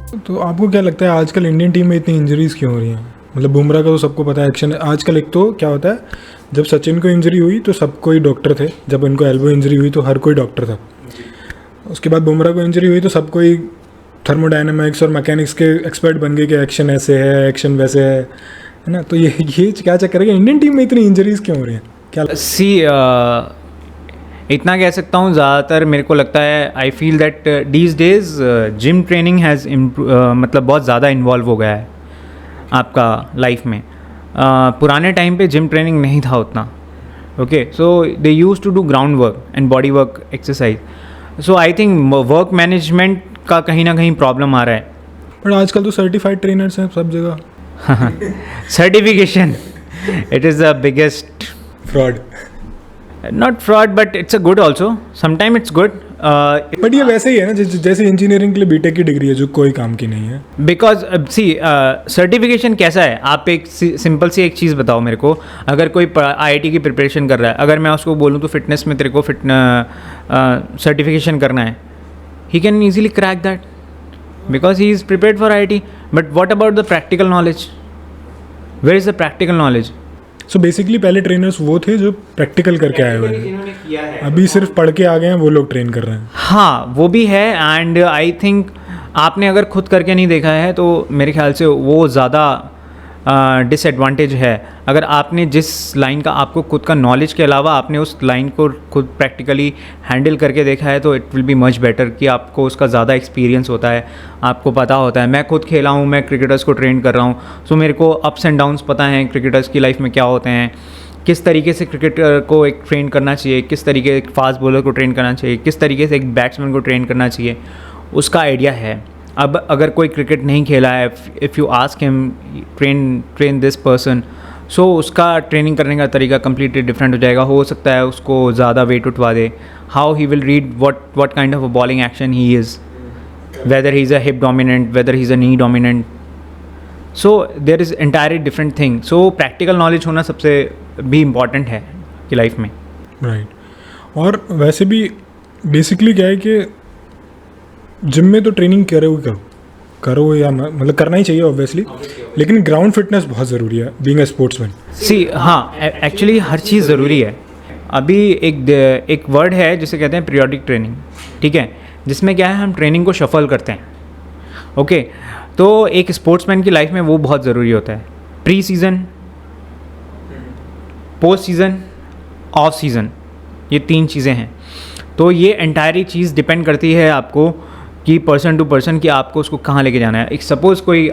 तो आपको क्या लगता है आजकल इंडियन टीम में इतनी इंजरीज क्यों हो रही हैं? मतलब बुमराह का तो सबको पता है एक्शन आजकल। एक तो क्या होता है, जब सचिन को इंजरी हुई तो सब कोई डॉक्टर थे, जब उनको एल्बो इंजरी हुई तो हर कोई डॉक्टर था। उसके बाद बुमराह को इंजरी हुई तो सब कोई थर्मोडायनामिक्स और मैकेनिक्स के एक्सपर्ट बन गए कि एक्शन ऐसे है, एक्शन वैसे है ना। तो ये क्या चक्कर है कि इंडियन टीम में इतनी इंजरीज क्यों हो रही हैं? क्या इतना कह सकता हूँ, ज़्यादातर मेरे को लगता है, I feel that these days gym training has मतलब बहुत ज़्यादा इन्वॉल्व हो गया है आपका लाइफ में। पुराने टाइम पे जिम ट्रेनिंग नहीं था उतना। Okay, so they use to do ground work and body work exercise. So I think work management का कहीं ना कहीं प्रॉब्लम आ रहा है। पर आजकल तो सर्टिफाइड ट्रेनर्स हैं सब जगह। Certification, it is the biggest fraud. Not fraud but it's a good also, sometime it's good. But ये वैसे ही है ना जैसे इंजीनियरिंग के लिए बीटेक की डिग्री है जो कोई काम की नहीं है। बिकॉज सी सर्टिफिकेशन कैसा है, आप एक सिंपल सी एक चीज़ बताओ मेरे को। अगर कोई आईआईटी की प्रिपरेशन कर रहा है, अगर मैं उसको बोलूँ तो फिटनेस में तेरे को सर्टिफिकेशन करना है, he can easily crack that because he is prepared for IIT. But what about the practical knowledge? Where is the practical knowledge? So basically पहले ट्रेनर्स वो थे जो प्रैक्टिकल करके आए हुए हैं, अभी सिर्फ पढ़ के आ गए हैं वो लोग ट्रेन कर रहे हैं। हाँ, वो भी है। एंड आई थिंक आपने अगर खुद करके नहीं देखा है तो मेरे ख्याल से वो ज़्यादा डिसएडवांटेज है। अगर आपने जिस लाइन का आपको खुद का नॉलेज के अलावा आपने उस लाइन को खुद प्रैक्टिकली हैंडल करके देखा है तो it will be much better, कि आपको उसका ज़्यादा एक्सपीरियंस होता है, आपको पता होता है। मैं खुद खेला हूँ, मैं क्रिकेटर्स को ट्रेन कर रहा हूँ, सो मेरे को अप्स एंड डाउन्स पता हैं क्रिकेटर्स की लाइफ में क्या होते हैं, किस तरीके से क्रिकेटर को एक ट्रेन करना चाहिए, किस तरीके एक फास्ट बॉलर को ट्रेन करना चाहिए, किस तरीके से एक बैट्समैन को ट्रेन करना चाहिए, उसका आइडिया है। अब अगर कोई क्रिकेट नहीं खेला है, if you ask him train this person, so उसका ट्रेनिंग करने का तरीका कम्प्लीटली डिफरेंट हो जाएगा। हो सकता है उसको ज़्यादा वेट उठवा दे, how he will read what kind of a bowling action he is, whether he is a hip dominant, whether he is a knee dominant. So there is entirely different thing. So practical knowledge होना सबसे भी important है कि life में। Right. और वैसे भी basically क्या है कि जिम में तो ट्रेनिंग करो या मतलब करना ही चाहिए ऑब्वियसली, लेकिन ग्राउंड फिटनेस बहुत ज़रूरी है बीइंग अ स्पोर्ट्समैन। सी हाँ, एक्चुअली हर चीज़ ज़रूरी है। अभी एक वर्ड है जिसे कहते हैं पीरियोडिक ट्रेनिंग, ठीक है, जिसमें क्या है हम ट्रेनिंग को शफल करते हैं। ओके, तो एक स्पोर्ट्समैन की लाइफ में वो बहुत ज़रूरी होता है। Pre season, post season, of season, ये 3 चीज़ें हैं। तो ये एंटायरी चीज़ डिपेंड करती है आपको कि पर्सन टू पर्सन कि आपको उसको कहाँ लेके जाना है। एक सपोज़ कोई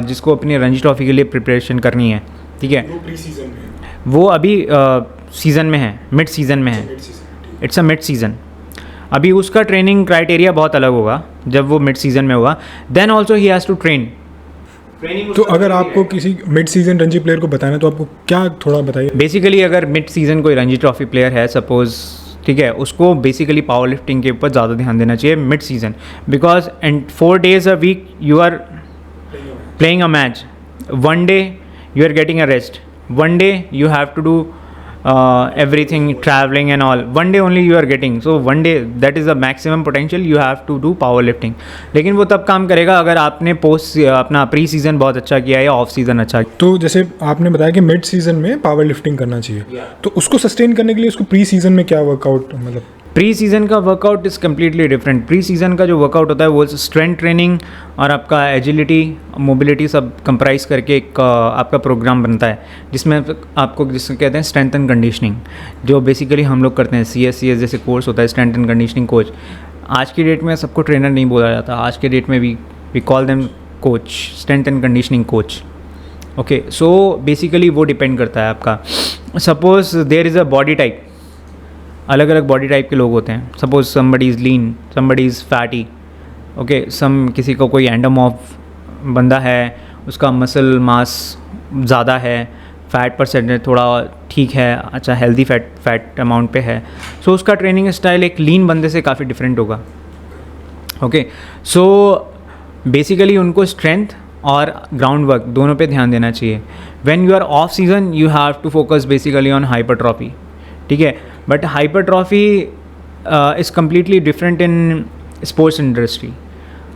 जिसको अपनी रणजी ट्रॉफी के लिए प्रिपरेशन करनी है, ठीक है, वो प्री सीजन में, वो अभी सीज़न में है, मिड सीज़न में है, इट्स अ मिड सीज़न। अभी उसका ट्रेनिंग क्राइटेरिया बहुत अलग होगा जब वो मिड सीज़न में होगा। Then also he has to train. तो अगर आपको किसी मिड सीजन रणजी प्लेयर को बताना है तो आपको क्या थोड़ा बताइए। बेसिकली अगर मिड सीज़न कोई रणजी ट्रॉफी प्लेयर है सपोज़, ठीक है, उसको बेसिकली पावर लिफ्टिंग के ऊपर ज़्यादा ध्यान देना चाहिए mid season, because and 4 days a week you are playing a match, 1 day you are getting a rest, 1 day you have to do everything, traveling and all, 1 day only you are getting, so 1 day that is the maximum potential you have to do powerlifting। लेकिन वो तब काम करेगा अगर आपने post अपना pre season बहुत अच्छा किया या ऑफ सीज़न अच्छा किया। तो जैसे आपने बताया कि मिड सीजन में पावर लिफ्टिंग करना चाहिए, तो उसको सस्टेन करने के लिए उसको प्री सीजन में क्या वर्कआउट, मतलब प्री सीज़न का workout is completely different. Pre season का जो वर्कआउट होता है वो स्ट्रेंथ ट्रेनिंग और आपका एजिलिटी, मोबिलिटी सब कंप्राइज करके एक आपका प्रोग्राम बनता है, जिसमें आपको जिसको कहते हैं स्ट्रेंथ एंड कंडीशनिंग, जो बेसिकली हम लोग करते हैं। CS जैसे कोर्स होता है, स्ट्रेंथ एंड कंडीशनिंग कोच। आज की डेट में सबको ट्रेनर नहीं बोला जाता, आज के डेट में we call them coach, strength and conditioning coach. Okay, so basically वो डिपेंड करता है आपका। Suppose there is a body type, अलग अलग बॉडी टाइप के लोग होते हैं। Suppose somebody is lean, somebody is fatty, okay, किसी को कोई एंडोमॉर्फ बंदा है, उसका मसल मास ज़्यादा है, फैट परसेंटेज थोड़ा ठीक है, अच्छा हेल्दी फैट अमाउंट पे है, सो उसका ट्रेनिंग स्टाइल एक लीन बंदे से काफ़ी डिफरेंट होगा। ओके, सो बेसिकली उनको स्ट्रेंथ और ग्राउंड वर्क दोनों पे ध्यान देना चाहिए। When you are off season you have to focus basically on hypertrophy, ठीक है, but hypertrophy is completely different in sports industry.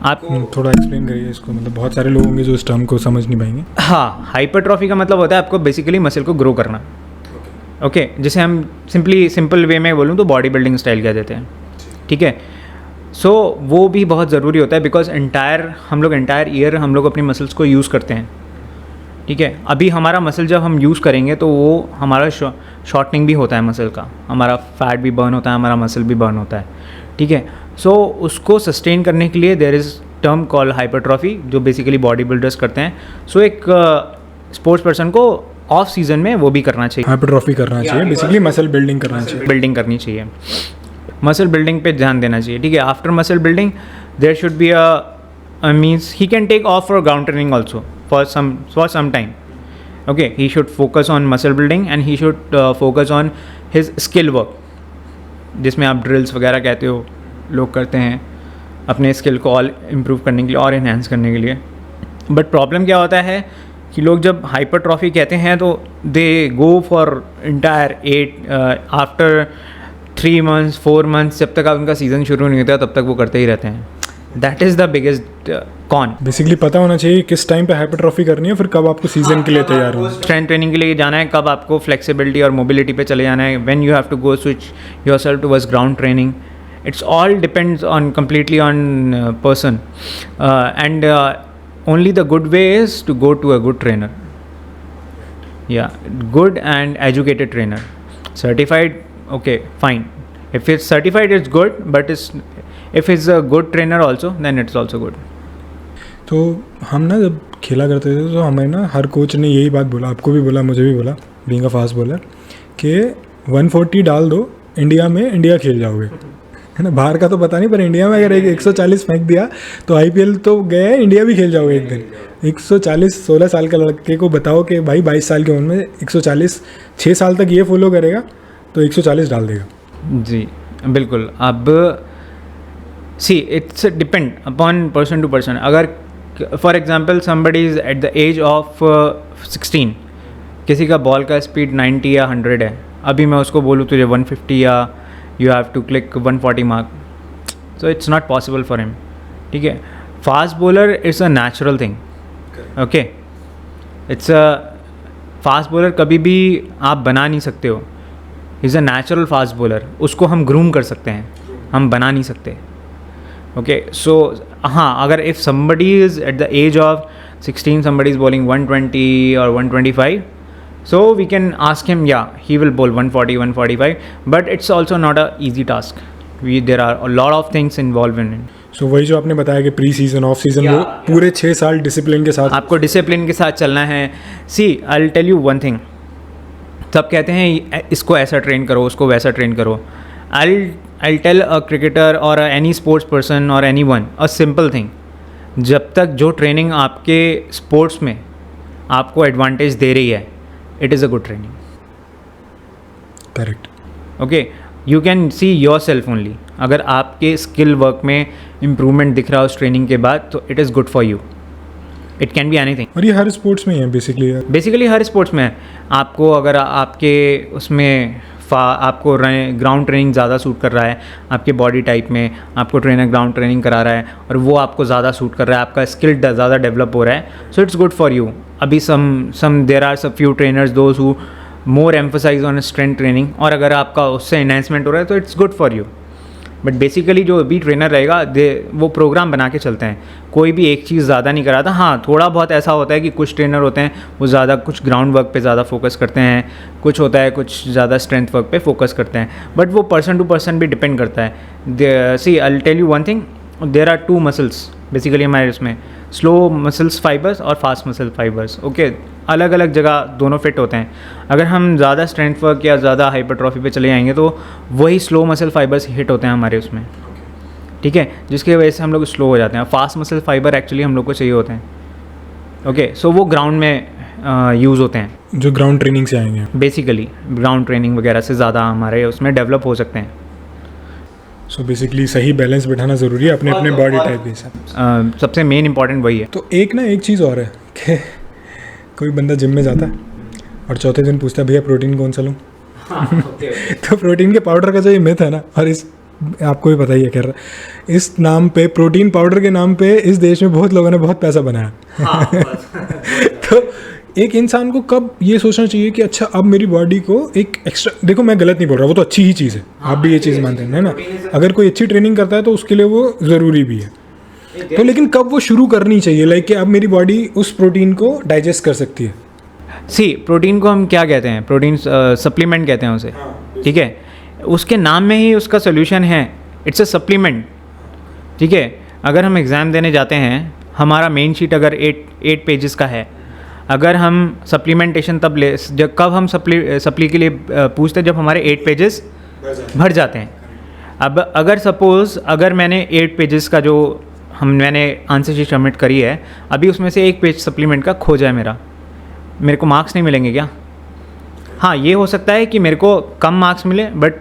आप थोड़ा एक्सप्लेन करिए इसको, मतलब बहुत सारे लोग होंगे जो इस टर्म को समझ नहीं पाएंगे। हाँ, हाइपरट्रॉफी का मतलब होता है आपको बेसिकली मसल को ग्रो करना। ओके, जैसे हम सिंपल वे में बोलूँ तो बॉडी बिल्डिंग स्टाइल कह देते हैं, ठीक है। सो वो भी बहुत ज़रूरी होता है बिकॉज हम लोग एंटायर ईयर हम लोग अपनी मसल्स को यूज़ करते हैं, ठीक है। अभी हमारा मसल जब हम यूज़ करेंगे तो वो हमारा शॉर्टनिंग भी होता है मसल का, हमारा फैट भी बर्न होता है, हमारा मसल भी बर्न होता है, ठीक है। सो उसको सस्टेन करने के लिए there is term call hypertrophy जो बेसिकली बॉडी बिल्डर्स करते हैं। सो एक स्पोर्ट्स पर्सन को ऑफ सीजन में वो भी करना चाहिए, हाइपरट्रॉफी करना चाहिए, बेसिकली मसल बिल्डिंग करना चाहिए, बिल्डिंग करनी चाहिए, मसल बिल्डिंग पे ध्यान देना चाहिए, ठीक है। After muscle building there should be a means he can take off for ground training also for some time. Okay, he should focus on muscle building and he should focus on his skill work, जिसमें आप drills वगैरह कहते हो लोग करते हैं अपने skill को और इम्प्रूव करने के लिए और इन्हेंस करने के लिए। बट प्रॉब्लम क्या होता है कि लोग जब हाइपरट्रॉफी कहते हैं तो they go for entire 8 after 3 months 4 months, जब तक उनका सीज़न शुरू नहीं होता तब तक वो करते ही रहते हैं। That is the biggest con. Basically पता होना चाहिए किस टाइम पे हाइपरट्रॉफी करनी है, फिर कब आपको सीजन के लिए तैयार हो, स्ट्रेंथ ट्रेनिंग के लिए जाना है, कब आपको फ्लेक्सिबिलिटी और मोबिलिटी पे चले जाना है, when you have to go switch yourself towards ground training. It's all depends on completely on person and only the good way is to go to a good trainer, या good and educated trainer, certified. Okay fine, if it's certified it's good, but if it's a good trainer also then it's also good. तो हम ना जब खेला करते थे तो हमें ना हर कोच ने यही बात बोला, आपको भी बोला, मुझे भी बोला, बीइंग अ फास्ट बॉलर, कि 140 डाल दो इंडिया में, इंडिया खेल जाओगे, है ना। बाहर का तो पता नहीं, पर इंडिया में अगर 140 फेंक दिया तो IPL तो गए, इंडिया भी खेल जाओगे एक दिन। 140 16 साल का लड़के को बताओ कि भाई 22 साल की उम्र में 140 6 साल तक ये फॉलो करेगा तो 140 डाल देगा। जी बिल्कुल। अब see it's depend upon person to person. अगर for example somebody is at the age of 16, किसी का बॉल का स्पीड 90 या 100 है, अभी मैं उसको बोलूँ तुझे 150 या you have to click 140 mark, so it's not possible for him, ठीक है। Fast bowler is a natural thing, okay. It's a fast bowler कभी भी आप बना नहीं सकते हो, is a natural fast bowler. उसको हम ग्रूम कर सकते हैं, हम बना नहीं सकते, ओके। सो हाँ, अगर if somebody is at the age of 16, somebody is bowling 120 or 125, so we can ask him, yeah, he will bowl 140, 145, but it's also not a easy task. There are a lot of things involved in it. सो वही जो आपने बताया कि pre season off season, वो पूरे 6 साल discipline के साथ आपको डिसिप्लिन के साथ चलना है। See I will tell you one thing, सब कहते हैं इसको ऐसा ट्रेन करो, उसको वैसा ट्रेन करो। I'll tell a cricketer or any sports person or anyone a simple thing, जब तक जो ट्रेनिंग आपके स्पोर्ट्स में आपको एडवांटेज दे रही है, it is a good training, correct, okay. You can see your self only. अगर आपके स्किल वर्क में इम्प्रूवमेंट दिख रहा है उस ट्रेनिंग के बाद, तो it is good for you. It can be anything, और ये हर स्पोर्ट्स में ही है बेसिकली हर स्पोर्ट्स में है। आपको अगर आपके उसमें आपको ग्राउंड ट्रेनिंग ज़्यादा सूट कर रहा है, आपके बॉडी टाइप में आपको ट्रेनर ग्राउंड ट्रेनिंग करा रहा है और वो आपको ज़्यादा सूट कर रहा है, आपका स्किल ज़्यादा डेवलप हो रहा है, so it's good for you. अभी there are some few trainers those who more emphasize on strength training, और अगर आपका उससे एनहेंसमेंट हो रहा है तो it's good for you. But basically जो अभी ट्रेनर रहेगा वो प्रोग्राम बना के चलते हैं, कोई भी एक चीज़ ज़्यादा नहीं कराता। हाँ, थोड़ा बहुत ऐसा होता है कि कुछ ट्रेनर होते हैं वो ज़्यादा कुछ ग्राउंड वर्क पे ज़्यादा फोकस करते हैं, कुछ होता है कुछ ज़्यादा स्ट्रेंथ वर्क पे फोकस करते हैं, बट वो पर्सन टू पर्सन भी डिपेंड करता है। See I will tell you one thing, there are 2 muscles basically हमारे उसमें, स्लो मसल्स फाइबर्स और फास्ट मसल फाइबर्स, ओके। अलग अलग जगह दोनों फिट होते हैं। अगर हम ज़्यादा स्ट्रेंथ वर्क या ज़्यादा हाइपरट्रॉफी पे चले जाएंगे तो वही स्लो मसल फाइबर्स हिट होते हैं हमारे उसमें, ठीक है, जिसकी वजह से हम लोग स्लो हो जाते हैं। फास्ट मसल फाइबर एक्चुअली हम लोग को चाहिए होते हैं, ओके। सो वो ग्राउंड में यूज़ होते हैं, जो ग्राउंड ट्रेनिंग से आएंगे, बेसिकली ग्राउंड ट्रेनिंग वगैरह से ज़्यादा हमारे उसमें डेवलप हो सकते हैं। सो बेसिकली सही बैलेंस बिठाना ज़रूरी है अपने अपने बॉडी टाइप के हिसाब से। सबसे मेन इंपॉर्टेंट वही है। तो एक चीज़ और है कि कोई बंदा जिम में जाता है और चौथे दिन पूछता है भैया प्रोटीन कौन सा लूँ। तो प्रोटीन के पाउडर का जो ये मिथ है ना, और इस आपको भी पता ही है खैर, इस नाम पे, प्रोटीन पाउडर के नाम पे इस देश में बहुत लोगों ने बहुत पैसा बनाया। तो एक इंसान को कब ये सोचना चाहिए कि अच्छा अब मेरी बॉडी को एक एक्स्ट्रा, देखो मैं गलत नहीं बोल रहा, वो तो अच्छी ही चीज़ है, आप भी ये चीज़ मानते हैं है ना, अगर कोई अच्छी ट्रेनिंग करता है तो उसके लिए वो ज़रूरी भी है। तो लेकिन कब वो शुरू करनी चाहिए, लाइक कि अब मेरी बॉडी उस प्रोटीन को डाइजेस्ट कर सकती है? प्रोटीन को हम क्या कहते हैं, प्रोटीन सप्लीमेंट कहते हैं उसे, ठीक है, उसके नाम में ही उसका सोल्यूशन है, इट्स अ सप्लीमेंट, ठीक है। अगर हम एग्ज़ाम देने जाते हैं, हमारा मेन शीट अगर 8 पेजेस का है, अगर हम सप्लीमेंटेशन तब ले, जब कब हम सप्ली के लिए पूछते हैं जब हमारे 8 पेजेस भर जाते हैं। अब अगर सपोज़ अगर मैंने 8 पेजेस का जो मैंने आंसर शीट सबमिट करी है, अभी उसमें से 1 पेज सप्लीमेंट का खो जाए मेरे को मार्क्स नहीं मिलेंगे क्या? हाँ, ये हो सकता है कि मेरे को कम मार्क्स मिले, बट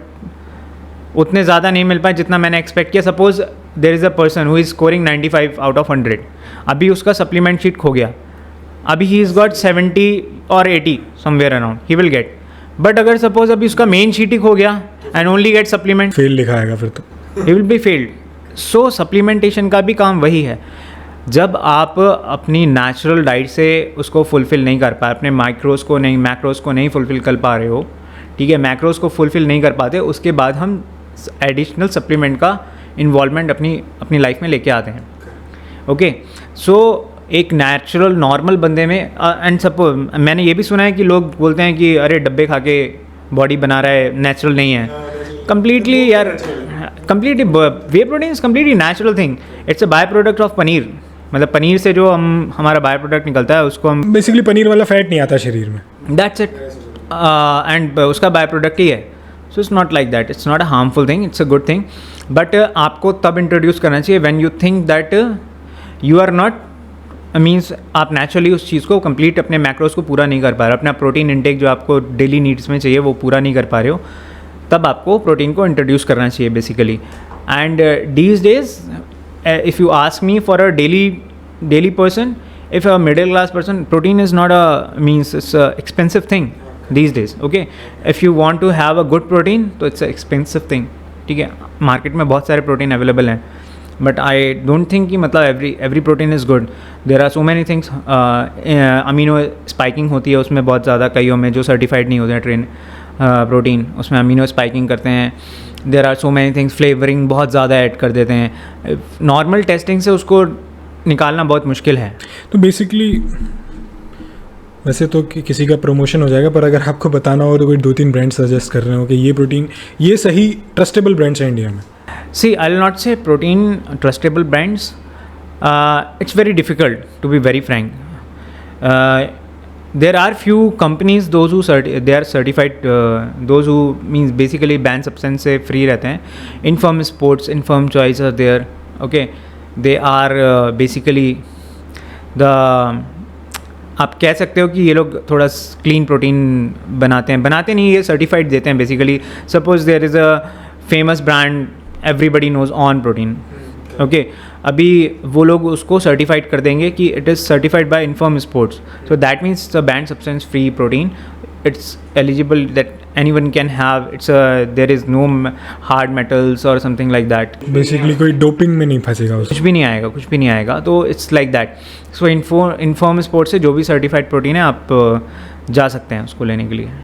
उतने ज़्यादा नहीं मिल पाए जितना मैंने एक्सपेक्ट किया। Suppose there is a person who is scoring 95 out of 100, अभी उसका सप्लीमेंट शीट खो गया, अभी ही इज़ गॉट 70 और 80 somewhere around, he will get. But अगर सपोज अभी उसका मेन शीट ही खो गया and only get supplement, fail लिखा आएगा फिर तो, he will be failed. So supplementation का भी काम वही है, जब आप अपनी नेचुरल डाइट से उसको फुलफ़िल नहीं कर पाए, अपने मैक्रोज को नहीं फुलफ़िल कर पा रहे हो, ठीक है, मैक्रोज को फुलफ़िल नहीं कर पाते, उसके बाद हम एडिशनल सप्लीमेंट का इन्वॉल्वमेंट अपनी लाइफ में लेके आते हैं। ओके, सो एक नेचुरल नॉर्मल बंदे में एंड सपोज मैंने ये भी सुना है कि लोग बोलते हैं कि अरे डब्बे खा के बॉडी बना रहा है, नेचुरल नहीं है। कंप्लीटली यार, completely way protein is completely natural thing, it's a by product of paneer. मतलब पनीर से जो हमारा बाय प्रोडक्ट निकलता है उसको हम बेसिकली पनीर वाला फैट नहीं आता शरीर में, दैट्स इट, एंड उसका बाय प्रोडक्ट ही है। So it's not like that, it's not a harmful thing, it's a good thing. But आपको तब इंट्रोड्यूस करना चाहिए when you think that you are not, means आप नेचुरली उस चीज़ को कंप्लीट अपने मैक्रोज को पूरा नहीं कर पा रहे, अपना प्रोटीन इंटेक जो आपको डेली नीड्स में चाहिए वो पूरा नहीं कर पा रहे हो, तब आपको प्रोटीन को इंट्रोड्यूस करना चाहिए basically. And these days if you ask me for a daily person, if a middle class person, protein is not it's a expensive thing these days. Okay, if you want to have a good protein तो it's a expensive thing, ठीक है। Market में बहुत सारे protein available हैं, but I don't think कि मतलब every protein is good. There are so many things, amino spiking होती है उसमें बहुत ज़्यादा, कईयों में जो सर्टिफाइड नहीं होते हैं ट्रेन प्रोटीन, उसमें अमीनो स्पाइकिंग करते हैं। There are so many things, flavouring बहुत ज़्यादा ऐड कर देते हैं, नॉर्मल टेस्टिंग से उसको निकालना बहुत मुश्किल है। तो बेसिकली वैसे तो किसी का प्रमोशन हो जाएगा, पर अगर आपको बताना हो तो कोई 2-3 ब्रांड सजेस्ट कर रहे हो कि ये प्रोटीन, ये सही ट्रस्टेबल ब्रांड्स हैं इंडिया में? See, I'll not say protein trustable brands. It's very difficult, to be very frank. There are few companies, those who they are certified, those who means basically banned substance से free रहते हैं. Inform Sports, Inform Choice are there. Okay, they are basically the, आप कह सकते हो कि ये लोग थोड़ा क्लीन प्रोटीन बनाते नहीं, ये सर्टिफाइड देते हैं basically. Suppose there is a famous brand everybody knows on protein, okay, अभी वो लोग उसको सर्टिफाइड कर देंगे कि it is certified by inform sports, so that means it's a banned substance free protein, it's eligible that anyone can have, there is no hard metals or something like that. Basically कोई doping में नहीं फंसेगा उसमें, कुछ भी नहीं आएगा, तो it's like that. So inform sports से जो भी सर्टिफाइड प्रोटीन है आप जा सकते हैं उसको लेने के लिए।